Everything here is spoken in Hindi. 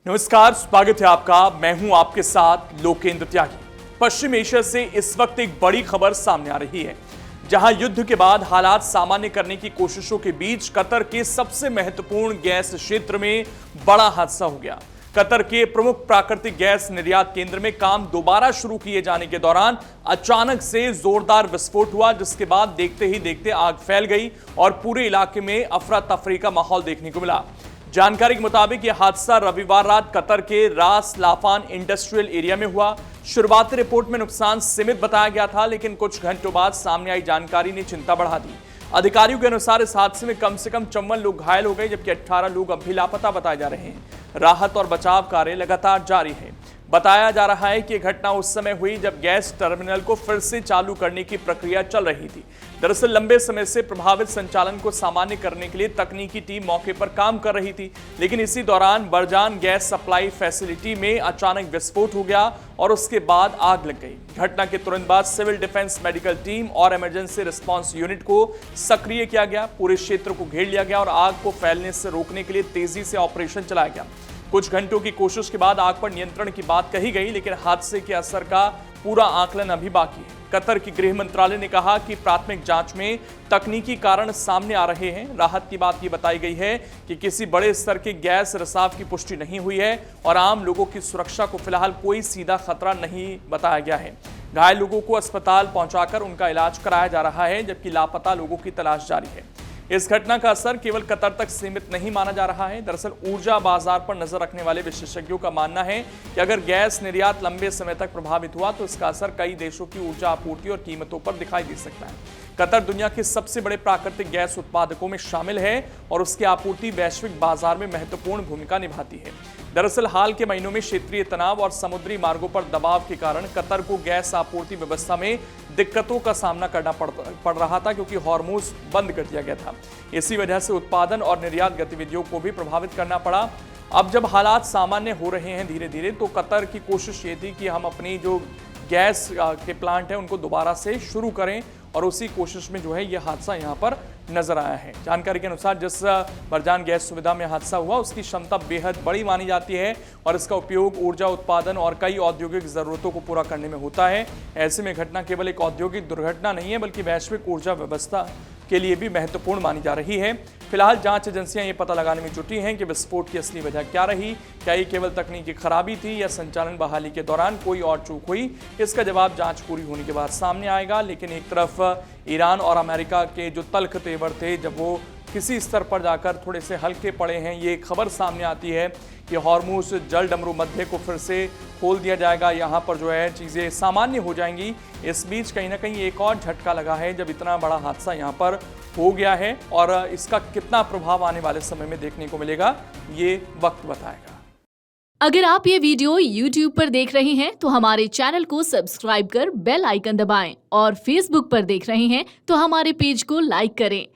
नमस्कार, स्वागत है आपका। मैं हूं आपके साथ लोकेंद्र त्यागी। पश्चिम एशिया से इस वक्त एक बड़ी खबर सामने आ रही है, जहां युद्ध के बाद हालात सामान्य करने की कोशिशों के बीच कतर के सबसे महत्वपूर्ण गैस क्षेत्र में बड़ा हादसा हो गया। कतर के प्रमुख प्राकृतिक गैस निर्यात केंद्र में काम दोबारा शुरू किए जाने के दौरान अचानक से जोरदार विस्फोट हुआ, जिसके बाद देखते ही देखते आग फैल गई और पूरे इलाके में अफरा तफरी का माहौल देखने को मिला। जानकारी के मुताबिक यह हादसा रविवार रात कतर के रास लाफान इंडस्ट्रियल एरिया में हुआ। शुरुआती रिपोर्ट में नुकसान सीमित बताया गया था, लेकिन कुछ घंटों बाद सामने आई जानकारी ने चिंता बढ़ा दी। अधिकारियों के अनुसार इस हादसे में कम से कम 54 लोग घायल हो गए, जबकि 18 लोग अब भी लापता बताए जा रहे हैं। राहत और बचाव कार्य लगातार जारी है। बताया जा रहा है कि यह घटना उस समय हुई जब गैस टर्मिनल को फिर से चालू करने की प्रक्रिया चल रही थी। दरअसल लंबे समय से प्रभावित संचालन को सामान्य करने के लिए तकनीकी टीम मौके पर काम कर रही थी, लेकिन इसी दौरान बरजान गैस सप्लाई फैसिलिटी में अचानक विस्फोट हो गया और उसके बाद आग लग गई। घटना के तुरंत बाद सिविल डिफेंस मेडिकल टीम और इमरजेंसी रिस्पांस यूनिट को सक्रिय किया गया। पूरे क्षेत्र को घेर लिया गया और आग को फैलने से रोकने के लिए तेजी से ऑपरेशन चलाया गया। कुछ घंटों की कोशिश के बाद आग पर नियंत्रण की बात कही गई, लेकिन हादसे के असर का पूरा आकलन अभी बाकी है। कतर की गृह मंत्रालय ने कहा कि प्राथमिक जांच में तकनीकी कारण सामने आ रहे हैं। राहत की बात ये बताई गई है कि किसी बड़े स्तर के गैस रिसाव की पुष्टि नहीं हुई है और आम लोगों की सुरक्षा को फिलहाल कोई सीधा खतरा नहीं बताया गया है। घायल लोगों को अस्पताल पहुंचाकर उनका इलाज कराया जा रहा है, जबकि लापता लोगों की तलाश जारी है। इस घटना का असर केवल कतर तक सीमित नहीं माना जा रहा है। दरअसल ऊर्जा बाजार पर नजर रखने वाले विशेषज्ञों का मानना है कि अगर गैस निर्यात लंबे समय तक प्रभावित हुआ तो इसका असर कई देशों की ऊर्जा आपूर्ति और कीमतों पर दिखाई दे सकता है। कतर दुनिया के सबसे बड़े प्राकृतिक गैस उत्पादकों में शामिल है और उसकी आपूर्ति वैश्विक बाजार में महत्वपूर्ण भूमिका निभाती है। दरअसल हाल के महीनों में क्षेत्रीय तनाव और समुद्री मार्गों पर दबाव के कारण कतर को गैस आपूर्ति व्यवस्था में दिक्कतों का सामना करना पड़ रहा था, क्योंकि हॉर्मुज बंद कर दिया गया था। इसी वजह से उत्पादन और निर्यात गतिविधियों को भी प्रभावित करना पड़ा। अब जब हालात सामान्य हो रहे हैं धीरे धीरे, तो कतर की कोशिश ये थी कि हम अपनी जो गैस के प्लांट है उनको दोबारा से शुरू करें, और उसी कोशिश में जो है यह हादसा यहाँ पर नजर आया है। जानकारी के अनुसार जिस बरजान गैस सुविधा में हादसा हुआ उसकी क्षमता बेहद बड़ी मानी जाती है और इसका उपयोग ऊर्जा उत्पादन और कई औद्योगिक जरूरतों को पूरा करने में होता है। ऐसे में घटना केवल एक औद्योगिक दुर्घटना नहीं है, बल्कि वैश्विक ऊर्जा व्यवस्था के लिए भी महत्वपूर्ण मानी जा रही है। फिलहाल जांच एजेंसियां ये पता लगाने में जुटी हैं कि विस्फोट की असली वजह क्या रही। क्या ये केवल तकनीकी खराबी थी या संचालन बहाली के दौरान कोई और चूक हुई? इसका जवाब जांच पूरी होने के बाद सामने आएगा। लेकिन एक तरफ ईरान और अमेरिका के जो तल्ख तेवर थे, जब वो किसी स्तर पर जाकर थोड़े से हल्के पड़े हैं, ये खबर सामने आती है कि हॉर्मुज जल डमरू मध्य को फिर से खोल दिया जाएगा। यहाँ पर जो है चीज़ें सामान्य हो जाएंगी। इस बीच कहीं ना कहीं एक और झटका लगा है जब इतना बड़ा हादसा यहाँ पर हो गया है, और इसका कितना प्रभाव आने वाले समय में देखने को मिलेगा ये वक्त बताएगा। अगर आप ये वीडियो YouTube पर देख रहे हैं तो हमारे चैनल को सब्सक्राइब कर बेल आइकन दबाएं, और Facebook पर देख रहे हैं तो हमारे पेज को लाइक करें।